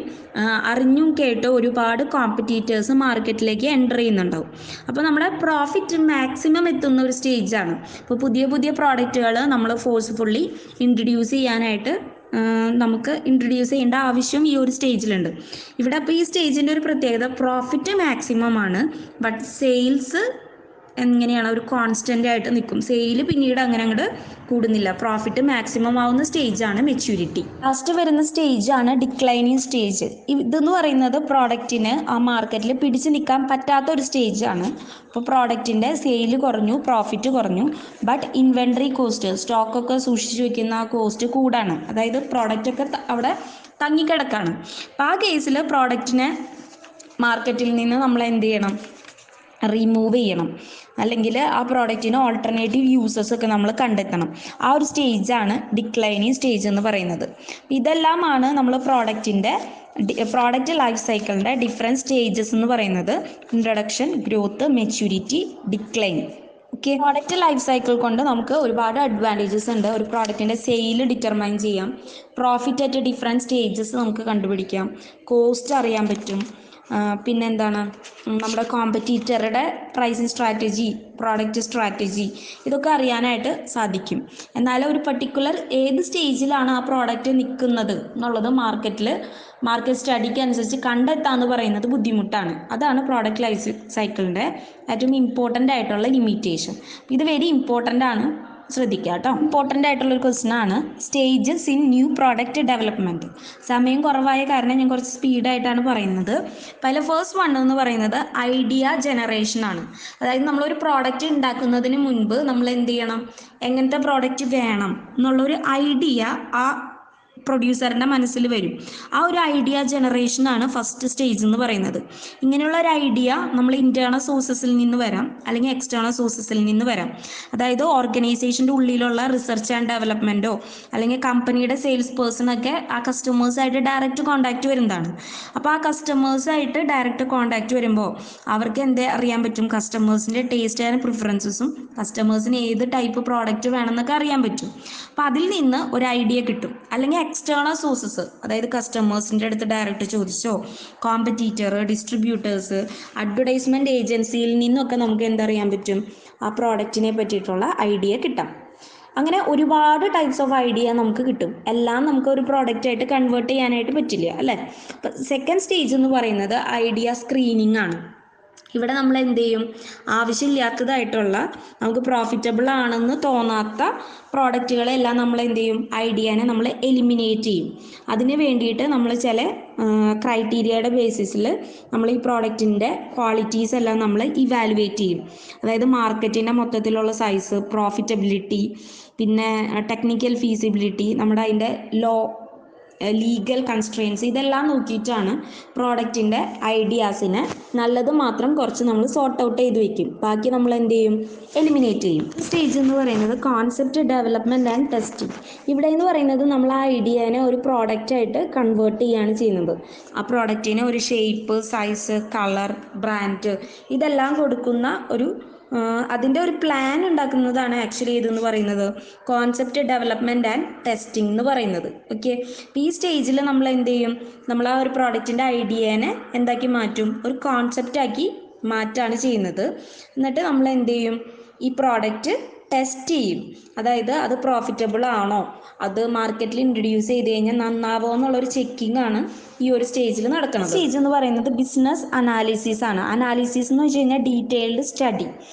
അറിഞ്ഞും കേട്ടോ ഒരുപാട് കോമ്പറ്റീറ്റേഴ്സ് മാർക്കറ്റിലേക്ക് എൻ്റർ ചെയ്യുന്നുണ്ടാവും. അപ്പോൾ നമ്മുടെ പ്രോഫിറ്റ് മാക്സിമം എത്തുന്ന ഒരു സ്റ്റേജാണ്. ഇപ്പോൾ പുതിയ പ്രോഡക്റ്റുകൾ നമ്മൾ ഫോഴ്സ്ഫുള്ളി ഇൻട്രൊഡ്യൂസ് ചെയ്യാനായിട്ട് നമുക്ക് ഇൻട്രൊഡ്യൂസ് ചെയ്യേണ്ട ആവശ്യം ഈ ഒരു സ്റ്റേജിലുണ്ട്. ഇവിടെ അപ്പോൾ ഈ സ്റ്റേജിൻ്റെ ഒരു പ്രത്യേകത പ്രോഫിറ്റ് മാക്സിമം ആണ്, ബട്ട് സെയിൽസ് എങ്ങനെയാണ്, ഒരു കോൺസ്റ്റൻ്റ് ആയിട്ട് നിൽക്കും. സെയിൽ പിന്നീട് അങ്ങനെ അങ്ങോട്ട് കൂടുന്നില്ല. പ്രോഫിറ്റ് മാക്സിമം ആവുന്ന സ്റ്റേജാണ് മെച്യൂരിറ്റി. ലാസ്റ്റ് വരുന്ന സ്റ്റേജാണ് ഡിക്ലൈനിങ് സ്റ്റേജ്. ഇതെന്ന് പറയുന്നത് പ്രോഡക്റ്റിന് ആ മാർക്കറ്റിൽ പിടിച്ചു നിൽക്കാൻ പറ്റാത്ത ഒരു സ്റ്റേജാണ്. അപ്പോൾ പ്രോഡക്റ്റിൻ്റെ സെയിൽ കുറഞ്ഞു, പ്രോഫിറ്റ് കുറഞ്ഞു, ബട്ട് ഇൻവെൻട്രി കോസ്റ്റ്, സ്റ്റോക്കൊക്കെ സൂക്ഷിച്ചു വയ്ക്കുന്ന ആ കോസ്റ്റ് കൂടാണ്. അതായത് പ്രോഡക്റ്റൊക്കെ അവിടെ തങ്ങിക്കിടക്കാണ്. അപ്പോൾ ആ കേസിൽ പ്രോഡക്റ്റിനെ മാർക്കറ്റിൽ നിന്ന് നമ്മൾ എന്ത് ചെയ്യണം, റിമൂവ് ചെയ്യണം, അല്ലെങ്കിൽ ആ പ്രോഡക്റ്റിന് ഓൾട്ടർനേറ്റീവ് യൂസസ് ഒക്കെ നമ്മൾ കണ്ടെത്തണം. ആ ഒരു സ്റ്റേജാണ് ഡിക്ലൈനിങ് സ്റ്റേജ് എന്ന് പറയുന്നത്. ഇതെല്ലാമാണ് നമ്മൾ പ്രോഡക്റ്റ് ലൈഫ് സൈക്കിളിൻ്റെ ഡിഫറെൻറ്റ് സ്റ്റേജസ് എന്ന് പറയുന്നത്. Introduction, growth, maturity, decline. Okay, product life cycle കൊണ്ട് നമുക്ക് ഒരുപാട് അഡ്വാൻറ്റേജസ് ഉണ്ട്. ഒരു പ്രോഡക്റ്റിൻ്റെ സെയിൽ ഡിറ്റർമൈൻ ചെയ്യാം, പ്രോഫിറ്റ് അറ്റ് ഡിഫറെൻറ്റ് സ്റ്റേജസ് നമുക്ക് കണ്ടുപിടിക്കാം, കോസ്റ്റ് അറിയാൻ പറ്റും, പിന്നെന്താണ്, നമ്മുടെ കോമ്പറ്റീറ്ററുടെ പ്രൈസിങ് സ്ട്രാറ്റജി, പ്രോഡക്റ്റ് സ്ട്രാറ്റജി, ഇതൊക്കെ അറിയാനായിട്ട് സാധിക്കും. എന്നാൽ ഒരു പർട്ടിക്കുലർ ഏത് സ്റ്റേജിലാണ് ആ പ്രോഡക്റ്റ് നിൽക്കുന്നത് എന്നുള്ളത് മാർക്കറ്റ് സ്റ്റഡിക്ക് അനുസരിച്ച് കണ്ടെത്താന്ന് പറയുന്നത് ബുദ്ധിമുട്ടാണ്. അതാണ് പ്രോഡക്റ്റ് ലൈഫ് സൈക്കിളിൻ്റെ ഏറ്റവും ഇമ്പോർട്ടൻ്റ് ആയിട്ടുള്ള ലിമിറ്റേഷൻ. ഇത് വെരി ഇമ്പോർട്ടൻ്റ് ആണ്, ശ്രദ്ധിക്കുക കേട്ടോ. ഇമ്പോർട്ടൻ്റ് ആയിട്ടുള്ളൊരു ക്വസ്റ്റ്യൻ ആണ് stages in new product development. സമയം കുറവായ കാരണം ഞാൻ കുറച്ച് സ്പീഡായിട്ടാണ് പറയുന്നത്. അതിൽ ഫസ്റ്റ് വൺ എന്ന് പറയുന്നത് ഐഡിയ ജനറേഷൻ ആണ്. അതായത് നമ്മളൊരു പ്രോഡക്റ്റ് ഉണ്ടാക്കുന്നതിന് മുൻപ് നമ്മൾ എന്ത് ചെയ്യണം, എങ്ങനത്തെ പ്രോഡക്റ്റ് വേണം എന്നുള്ളൊരു ഐഡിയ ആ പ്രൊഡ്യൂസറിൻ്റെ മനസ്സിൽ വരും. ആ ഒരു ഐഡിയ ജനറേഷനാണ് ഫസ്റ്റ് സ്റ്റേജ് എന്ന് പറയുന്നത്. ഇങ്ങനെയുള്ള ഒരു ഐഡിയ നമ്മൾ ഇൻറ്റേർണൽ സോഴ്സസിൽ നിന്ന് വരാം, അല്ലെങ്കിൽ എക്സ്റ്റേണൽ സോഴ്സസിൽ നിന്ന് വരാം. അതായത് ഓർഗനൈസേഷൻ്റെ ഉള്ളിലുള്ള റിസർച്ച് ആൻഡ് ഡെവലപ്മെൻറ്റോ അല്ലെങ്കിൽ കമ്പനിയുടെ സെയിൽസ് പേഴ്സണൊക്കെ ആ കസ്റ്റമേഴ്സായിട്ട് ഡയറക്റ്റ് കോൺടാക്റ്റ് വരുന്നതാണ്. അപ്പോൾ ആ കസ്റ്റമേഴ്സായിട്ട് ഡയറക്റ്റ് കോൺടാക്റ്റ് വരുമ്പോൾ അവർക്ക് എന്തേ അറിയാൻ പറ്റും, കസ്റ്റമേഴ്സിൻ്റെ ടേസ്റ്റ് ആൻഡ് പ്രിഫറൻസസും കസ്റ്റമേഴ്സിന് ഏത് ടൈപ്പ് പ്രോഡക്റ്റ് വേണമെന്നൊക്കെ അറിയാൻ പറ്റും. അപ്പോൾ അതിൽ നിന്ന് ഒരു ഐഡിയ കിട്ടും. അല്ലെങ്കിൽ എക്സ്റ്റേണൽ സോഴ്സസ്, അതായത് കസ്റ്റമേഴ്സിൻ്റെ അടുത്ത് ഡയറക്റ്റ് ചോദിച്ചോ, കോമ്പറ്റീറ്റർ, ഡിസ്ട്രിബ്യൂട്ടേഴ്സ്, അഡ്വർടൈസ്മെൻറ്റ് ഏജൻസിയിൽ നിന്നൊക്കെ നമുക്ക് എന്തറിയാൻ പറ്റും, ആ പ്രോഡക്റ്റിനെ പറ്റിയിട്ടുള്ള ഐഡിയ കിട്ടാം. അങ്ങനെ ഒരുപാട് ടൈപ്സ് ഓഫ് ഐഡിയ നമുക്ക് കിട്ടും. എല്ലാം നമുക്ക് ഒരു പ്രോഡക്റ്റായിട്ട് കൺവേർട്ട് ചെയ്യാനായിട്ട് പറ്റില്ല, അല്ലേ? അപ്പം സെക്കൻഡ് സ്റ്റേജ് എന്ന് പറയുന്നത് ഐഡിയ സ്ക്രീനിങ് ആണ്. ഇവിടെ നമ്മൾ എന്ത് ചെയ്യും, ആവശ്യമില്ലാത്തതായിട്ടുള്ള നമുക്ക് പ്രോഫിറ്റബിൾ ആണെന്ന് തോന്നാത്ത പ്രോഡക്റ്റുകളെല്ലാം നമ്മൾ എന്ത് ചെയ്യും, ഐഡിയനെ നമ്മൾ എലിമിനേറ്റ് ചെയ്യും. അതിന് വേണ്ടിയിട്ട് നമ്മൾ ചില ക്രൈറ്റീരിയയുടെ ബേസിസിൽ നമ്മൾ ഈ പ്രോഡക്റ്റിൻ്റെ ക്വാളിറ്റീസ് എല്ലാം നമ്മൾ ഇവാലുവേറ്റ് ചെയ്യും. അതായത് മാർക്കറ്റിൻ്റെ മൊത്തത്തിലുള്ള സൈസ്, പ്രോഫിറ്റബിലിറ്റി, പിന്നെ ടെക്നിക്കൽ ഫീസിബിലിറ്റി, നമ്മുടെ അതിൻ്റെ ലീഗൽ കൺസ്ട്രെയിൻസ്, ഇതെല്ലാം നോക്കിയിട്ടാണ് പ്രോഡക്റ്റിൻ്റെ ഐഡിയാസിനെ നല്ലത് മാത്രം കുറച്ച് നമ്മൾ സോർട്ട് ഔട്ട് ചെയ്ത് വെക്കും. ബാക്കി നമ്മൾ എന്ത് ചെയ്യും, എലിമിനേറ്റ് ചെയ്യും. സ്റ്റേജ് എന്ന് പറയുന്നത് കോൺസെപ്റ്റ് ഡെവലപ്മെൻറ്റ് ആൻഡ് ടെസ്റ്റിംഗ്. ഇവിടെ എന്ന് പറയുന്നത് നമ്മൾ ആ ഐഡിയനെ ഒരു പ്രോഡക്റ്റായിട്ട് കൺവേർട്ട് ചെയ്യുകയാണ് ചെയ്യുന്നത്. ആ പ്രോഡക്റ്റിന് ഒരു ഷേപ്പ്, സൈസ്, കളർ, ബ്രാൻഡ്, ഇതെല്ലാം കൊടുക്കുന്ന ഒരു അതിൻ്റെ ഒരു പ്ലാൻ ഉണ്ടാക്കുന്നതാണ് ആക്ച്വലി ഇതെന്ന് പറയുന്നത് കോൺസെപ്റ്റ് ഡെവലപ്മെൻറ്റ് ആൻഡ് ടെസ്റ്റിംഗ് എന്ന് പറയുന്നത്. ഓക്കെ, അപ്പോൾ ഈ സ്റ്റേജിൽ നമ്മൾ എന്ത് ചെയ്യും, നമ്മൾ ആ ഒരു പ്രോഡക്റ്റിൻ്റെ ഐഡിയേനെ എന്താക്കി മാറ്റും, ഒരു കോൺസെപ്റ്റാക്കി മാറ്റാണ് ചെയ്യുന്നത്. എന്നിട്ട് നമ്മൾ എന്ത് ചെയ്യും, ഈ പ്രോഡക്റ്റ് ടെസ്റ്റ് ചെയ്യും. അതായത് അത് പ്രോഫിറ്റബിൾ ആണോ, അത് മാർക്കറ്റിൽ ഇൻട്രൊഡ്യൂസ് ചെയ്ത് കഴിഞ്ഞാൽ നന്നാവോ എന്നുള്ളൊരു ചെക്കിംഗ് ആണ് ഈ ഒരു സ്റ്റേജിൽ നടക്കുന്നത്. സ്റ്റേജ് എന്ന് പറയുന്നത് ബിസിനസ് അനാലിസിസ് ആണ്. അനാലിസിസ് എന്ന് വെച്ച് കഴിഞ്ഞാൽ ഡീറ്റെയിൽഡ് സ്റ്റഡി,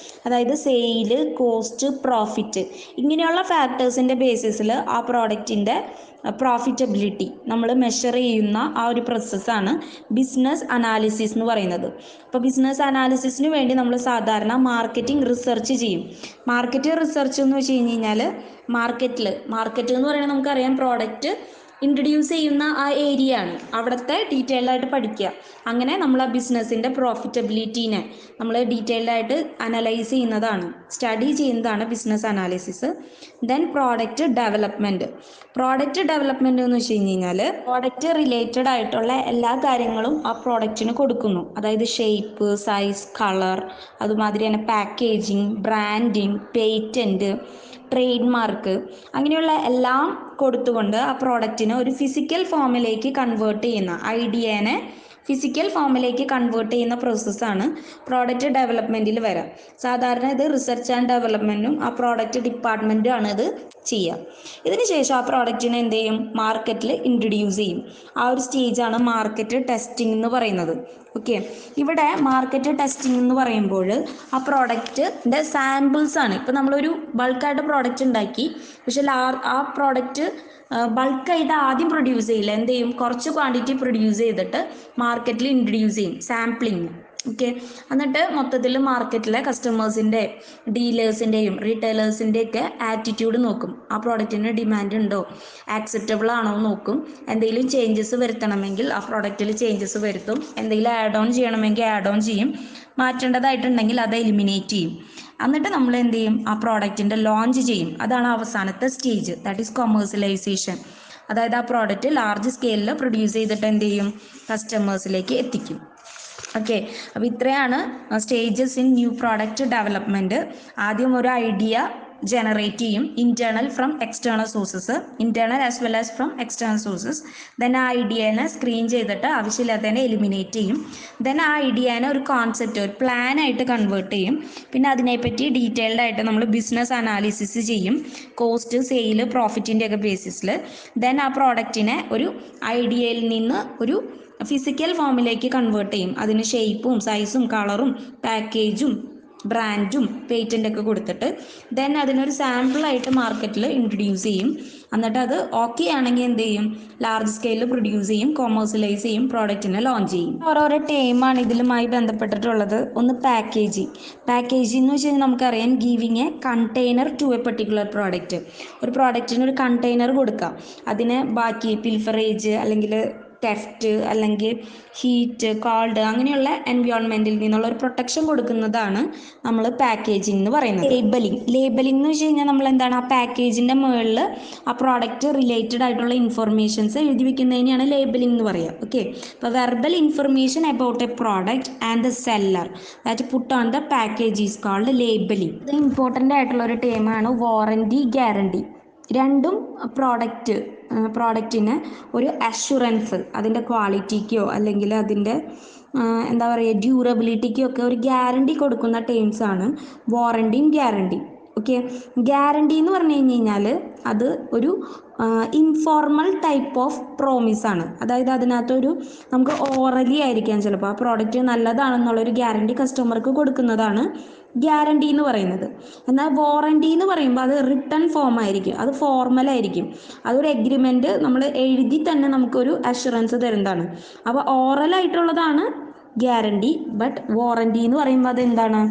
അതായത് സെയില്, കോസ്റ്റ്, പ്രോഫിറ്റ് ഇങ്ങനെയുള്ള ഫാക്ടേഴ്സിൻ്റെ ബേസിസിൽ ആ പ്രോഡക്റ്റിൻ്റെ പ്രോഫിറ്റബിലിറ്റി നമ്മൾ മെഷർ ചെയ്യുന്ന ആ ഒരു പ്രോസസ്സാണ് ബിസിനസ് അനാലിസിസ് എന്ന് പറയുന്നത്. അപ്പോൾ ബിസിനസ് അനാലിസിസിന് വേണ്ടി നമ്മൾ സാധാരണ മാർക്കറ്റിംഗ് റിസർച്ച് ചെയ്യും. മാർക്കറ്റ് റിസർച്ച് എന്ന് വെച്ച് കഴിഞ്ഞാൽ മാർക്കറ്റ് എന്ന് പറയുന്നത് നമുക്കറിയാം പ്രോഡക്റ്റ് ഇൻട്രൊഡ്യൂസ് ചെയ്യുന്ന ആ ഏരിയ ആണ്, അവിടുത്തെ ഡീറ്റെയിൽഡായിട്ട് പഠിക്കുക. അങ്ങനെ നമ്മൾ ആ ബിസിനസ്സിൻ്റെ പ്രോഫിറ്റബിലിറ്റീനെ നമ്മൾ ഡീറ്റെയിൽഡായിട്ട് അനലൈസ് ചെയ്യുന്നതാണ്, സ്റ്റഡി ചെയ്യുന്നതാണ് business analysis. Then product development എന്ന് വെച്ച് കഴിഞ്ഞാൽ പ്രോഡക്റ്റ് റിലേറ്റഡ് ആയിട്ടുള്ള എല്ലാ കാര്യങ്ങളും ആ പ്രോഡക്റ്റിന് കൊടുക്കുന്നു. അതായത് ഷേപ്പ്, സൈസ്, കളർ, അതുമാതിരി തന്നെ packaging, branding, patent, trade mark അങ്ങനെയുള്ള എല്ലാം കൊടുത്തുകൊണ്ട് ആ പ്രോഡക്റ്റിനെ ഒരു ഫിസിക്കൽ ഫോമിലേക്ക് കൺവേർട്ട് ചെയ്യുന്ന ഐഡിയേനെ ഫിസിക്കൽ ഫോമിലേക്ക് കൺവേർട്ട് ചെയ്യുന്ന പ്രോസസ്സാണ് പ്രോഡക്റ്റ് ഡെവലപ്മെൻറ്റിൽ വരാം. സാധാരണ ഇത് റിസർച്ച് ആൻഡ് ഡെവലപ്മെൻറ്റും ആ പ്രോഡക്റ്റ് ഡിപ്പാർട്ട്മെൻറ്റും ആണ് ഇത് ചെയ്യുക. ഇതിന് ശേഷം ആ പ്രോഡക്റ്റിനെ എന്ത് ചെയ്യും, മാർക്കറ്റിൽ ഇൻട്രൊഡ്യൂസ് ചെയ്യും. ആ ഒരു സ്റ്റേജാണ് മാർക്കറ്റ് ടെസ്റ്റിംഗ് എന്ന് പറയുന്നത്. ഓക്കെ, ഇവിടെ മാർക്കറ്റ് ടെസ്റ്റിംഗ് എന്ന് പറയുമ്പോൾ ആ പ്രോഡക്റ്റിൻ്റെ സാമ്പിൾസ് ആണ്. ഇപ്പോൾ നമ്മളൊരു ബൾക്കായിട്ട് പ്രോഡക്റ്റ് ഉണ്ടാക്കി, പക്ഷേ ആ പ്രോഡക്റ്റ് ബൾക്കായിട്ട് ആദ്യം പ്രൊഡ്യൂസ് ചെയ്യില്ല, എന്ത് ചെയ്യും, കുറച്ച് ക്വാണ്ടിറ്റി പ്രൊഡ്യൂസ് ചെയ്തിട്ട് മാർക്കറ്റിൽ ഇൻട്രൊഡ്യൂസ് ചെയ്യും, സാമ്പിളിങ്. ഓക്കെ, എന്നിട്ട് മൊത്തത്തിൽ മാർക്കറ്റിലെ കസ്റ്റമേഴ്സിൻ്റെ, ഡീലേഴ്സിൻ്റെയും റീറ്റെയിലേഴ്സിൻ്റെയൊക്കെ ആറ്റിറ്റ്യൂഡ് നോക്കും. ആ പ്രോഡക്റ്റിന് ഡിമാൻഡ് ഉണ്ടോ, ആക്സെപ്റ്റബിൾ ആണോ നോക്കും. എന്തെങ്കിലും ചേഞ്ചസ് വരുത്തണമെങ്കിൽ ആ പ്രോഡക്റ്റിൽ ചേഞ്ചസ് വരുത്തും. എന്തെങ്കിലും ആഡ് ഓൺ ചെയ്യണമെങ്കിൽ ആഡ് ഓൺ ചെയ്യും. മാറ്റേണ്ടതായിട്ടുണ്ടെങ്കിൽ അത് എലിമിനേറ്റ് ചെയ്യും. എന്നിട്ട് നമ്മൾ എന്ത് ചെയ്യും, ആ പ്രോഡക്റ്റിൻ്റെ ലോഞ്ച് ചെയ്യും. അതാണ് അവസാനത്തെ സ്റ്റേജ്, ദാറ്റ് ഈസ് കൊമേഴ്സ്യലൈസേഷൻ. അതായത് ആ പ്രോഡക്റ്റ് ലാർജ് സ്കെയിലിൽ പ്രൊഡ്യൂസ് ചെയ്തിട്ട് എന്ത് ചെയ്യും, കസ്റ്റമേഴ്സിലേക്ക് എത്തിക്കും. ഓക്കെ, അപ്പോൾ ഇത്രയാണ് stages in new product development. ആദ്യം ഒരു ഐഡിയ ജനറേറ്റ് ചെയ്യും, internal from external sources, internal as well as from external sources. Then ആ ഐഡിയേനെ സ്ക്രീൻ ചെയ്തിട്ട് ആവശ്യമില്ലാത്തതിനെ എലിമിനേറ്റ് ചെയ്യും. ദെൻ ആ ഐഡിയേനെ ഒരു കോൺസെപ്റ്റ്, ഒരു പ്ലാനായിട്ട് കൺവേർട്ട് ചെയ്യും. പിന്നെ അതിനെപ്പറ്റി ഡീറ്റെയിൽഡ് ആയിട്ട് നമ്മൾ ബിസിനസ് അനാലിസിസ് ചെയ്യും, കോസ്റ്റ്, സെയിൽ, പ്രോഫിറ്റിൻ്റെ ഒക്കെ ബേസിസിൽ. ദെൻ ആ പ്രോഡക്റ്റിനെ ഒരു ഐഡിയയിൽ നിന്ന് ഒരു ഫിസിക്കൽ ഫോമിലേക്ക് കൺവേർട്ട് ചെയ്യും. അതിന് ഷേപ്പും സൈസും കളറും പാക്കേജും ബ്രാൻഡും പേറ്റൻ്റൊക്കെ കൊടുത്തിട്ട് ദെൻ അതിനൊരു സാമ്പിളായിട്ട് മാർക്കറ്റിൽ ഇൻട്രൊഡ്യൂസ് ചെയ്യും. എന്നിട്ട് അത് ഓക്കെ ആണെങ്കിൽ എന്ത് ചെയ്യും, ലാർജ് സ്കെയിലിൽ പ്രൊഡ്യൂസ് ചെയ്യും, കൊമേഴ്സ്യലൈസ് ചെയ്യും, പ്രോഡക്റ്റിനെ ലോഞ്ച് ചെയ്യും. ഓരോരോ ടൈമാണ് ഇതിലുമായി ബന്ധപ്പെട്ടിട്ടുള്ളത്. ഒന്ന് പാക്കേജിങ് എന്ന് വെച്ച് കഴിഞ്ഞാൽ നമുക്കറിയാം giving a container to a particular product. ഒരു പ്രോഡക്റ്റിന് ഒരു കണ്ടെയ്നർ കൊടുക്കാം, അതിനെ ബാക്കി പിൽഫറേജ് അല്ലെങ്കിൽ ടെഫ്റ്റ് അല്ലെങ്കിൽ ഹീറ്റ്, കോൾഡ് അങ്ങനെയുള്ള എൻവയോൺമെൻറ്റിൽ നിന്നുള്ള ഒരു പ്രൊട്ടക്ഷൻ കൊടുക്കുന്നതാണ് നമ്മൾ പാക്കേജിംഗ് എന്ന് പറയുന്നത്. ലേബലിംഗ് എന്ന് വെച്ച് കഴിഞ്ഞാൽ നമ്മൾ എന്താണ്, ആ പാക്കേജിൻ്റെ മുകളിൽ ആ പ്രോഡക്റ്റ് റിലേറ്റഡ് ആയിട്ടുള്ള ഇൻഫർമേഷൻസ് എഴുതി വെക്കുന്നതിനെയാണ് ലേബലിംഗ് എന്ന് പറയുക. ഓക്കെ, അപ്പോൾ verbal information about a product and the seller that put on the package is called labeling. ഇത് ഇമ്പോർട്ടൻ്റ് ആയിട്ടുള്ള ഒരു ടേമാണ് വാറൻറ്റി, ഗ്യാരണ്ടി. രണ്ടും പ്രോഡക്റ്റിന് ഒരു അഷുറൻസ്, അതിൻ്റെ ക്വാളിറ്റിക്കോ അല്ലെങ്കിൽ അതിൻ്റെ എന്താ പറയുക ഡ്യൂറബിലിറ്റിക്കോ ഒക്കെ ഒരു ഗ്യാരണ്ടി കൊടുക്കുന്ന ടേംസാണ് വാറൻറ്റിയും ഗ്യാരണ്ടിയും. ഓക്കെ, ഗ്യാരണ്ടി എന്ന് പറഞ്ഞു കഴിഞ്ഞാൽ അത് ഒരു ഇൻഫോർമൽ ടൈപ്പ് ഓഫ് പ്രോമിസാണ്. അതായത് അതിനകത്തൊരു നമുക്ക് ഓറലി ആയിരിക്കാം ചിലപ്പോൾ ആ പ്രോഡക്റ്റ് നല്ലതാണെന്നുള്ളൊരു ഗ്യാരണ്ടി കസ്റ്റമർക്ക് കൊടുക്കുന്നതാണ് ഗ്യാരണ്ടി എന്ന് പറയുന്നത്. എന്നാൽ വാറൻറ്റി എന്ന് പറയുമ്പോൾ അത് റിട്ടൺ ഫോം ആയിരിക്കും, അത് ഫോർമലായിരിക്കും, അതൊരു എഗ്രിമെൻറ്റ് നമ്മൾ എഴുതി തന്നെ നമുക്കൊരു അഷുറൻസ് തരുന്നതാണ്. അപ്പോൾ ഓറലായിട്ടുള്ളതാണ് ഗ്യാരണ്ടി, ബട്ട് വാറൻറ്റി എന്ന് പറയുമ്പോൾ അതെന്താണ്,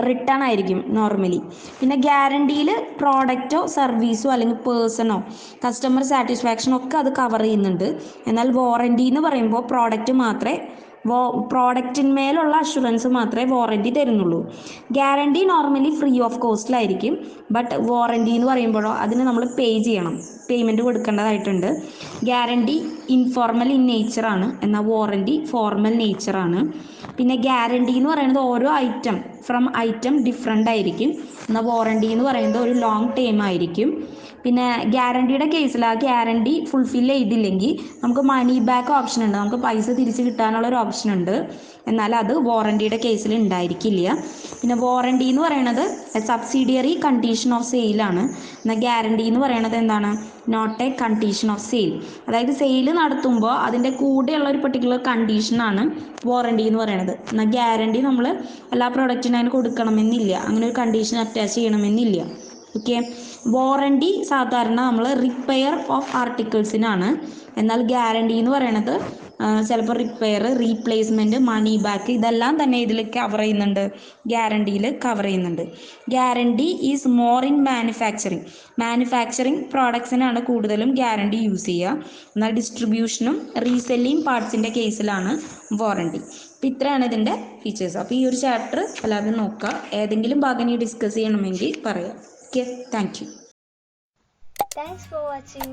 റിട്ടേൺ ആയിരിക്കും നോർമലി. പിന്നെ ഗ്യാരണ്ടിയിൽ പ്രോഡക്റ്റോ സർവീസോ അല്ലെങ്കിൽ പേഴ്സണോ കസ്റ്റമർ സാറ്റിസ്ഫാക്ഷനോ ഒക്കെ അത് കവർ ചെയ്യുന്നുണ്ട്. എന്നാൽ വാറൻറ്റി എന്ന് പറയുമ്പോൾ പ്രോഡക്റ്റ് മാത്രമേ പ്രോഡക്റ്റിന്മേലുള്ള അഷുറൻസ് മാത്രമേ വാറണ്ടി തരുന്നുള്ളൂ. ഗ്യാരണ്ടി നോർമലി ഫ്രീ ഓഫ് കോസ്റ്റിലായിരിക്കും. ബട്ട് വാറണ്ടി എന്ന് പറയുമ്പോഴോ അതിന് നമ്മൾ പേ ചെയ്യണം, പേയ്മെൻറ്റ് കൊടുക്കേണ്ടതായിട്ടുണ്ട്. ഗ്യാരണ്ടി ഇൻഫോർമൽ ഇൻ നേച്ചറാണ്, എന്നാൽ വാറണ്ടി ഫോർമൽ നേച്ചറാണ്. പിന്നെ ഗ്യാരണ്ടി എന്ന് പറയുന്നത് ഓരോ ഐറ്റം ഫ്രം ഐറ്റം ഡിഫറെൻ്റ് ആയിരിക്കും, എന്നാൽ വാറണ്ടി എന്ന് പറയുന്നത് ഒരു ലോങ് ടൈം ആയിരിക്കും. പിന്നെ ഗ്യാരണ്ടിയുടെ കേസിൽ ആ ഗ്യാരണ്ടി ഫുൾഫിൽ ചെയ്തില്ലെങ്കിൽ നമുക്ക് മണി ബാക്ക് ഓപ്ഷൻ ഉണ്ട്, നമുക്ക് പൈസ തിരിച്ച് കിട്ടാനുള്ളൊരു ഓപ്ഷൻ ഉണ്ട്. എന്നാൽ അത് വാറണ്ടിയുടെ കേസിൽ ഉണ്ടായിരിക്കില്ല. പിന്നെ വാറണ്ടി എന്ന് പറയുന്നത് സബ്സിഡിയറി കണ്ടീഷൻ ഓഫ് സെയിലാണ്. എന്നാൽ ഗ്യാരണ്ടി എന്ന് പറയുന്നത് എന്താണ്? Not a condition of sale. അതായത് സെയിൽ നടത്തുമ്പോൾ അതിൻ്റെ കൂടെയുള്ള ഒരു പെർട്ടിക്കുലർ കണ്ടീഷനാണ് വാറണ്ടി എന്ന് പറയുന്നത്. എന്നാൽ ഗ്യാരണ്ടി നമ്മൾ എല്ലാ പ്രോഡക്റ്റിനും അതിന് കൊടുക്കണമെന്നില്ല, അങ്ങനെ ഒരു കണ്ടീഷൻ അറ്റാച്ച് ചെയ്യണമെന്നില്ല. ഓക്കെ. വാറണ്ടി സാധാരണ നമ്മൾ റിപ്പയർ ഓഫ് ആർട്ടിക്കിൾസിനാണ്. എന്നാൽ ഗ്യാരണ്ടി എന്ന് പറയുന്നത് ചിലപ്പോൾ റിപ്പയർ, റീപ്ലേസ്മെൻറ്റ്, മണി ബാക്ക് ഇതെല്ലാം തന്നെ ഇതിൽ കവർ ചെയ്യുന്നുണ്ട്, ഗ്യാരണ്ടിയിൽ കവർ ചെയ്യുന്നുണ്ട്. Guarantee is more in manufacturing പ്രോഡക്ട്സിനാണ് കൂടുതലും ഗ്യാരണ്ടി യൂസ് ചെയ്യുക. എന്നാൽ ഡിസ്ട്രിബ്യൂഷനും റീസെല്ലിംഗ് പാർട്സിൻ്റെ കേസിലാണ് വാറണ്ടി. അപ്പോൾ ഇത്രയാണ് ഇതിൻ്റെ ഫീച്ചേഴ്സ്. അപ്പോൾ ഈ ഒരു ചാപ്റ്റർ എല്ലാവരും നോക്കുക. ഏതെങ്കിലും ഭാഗം ഇനി ഡിസ്കസ് ചെയ്യണമെങ്കിൽ പറയാം. Okay, thank you. Thanks for watching.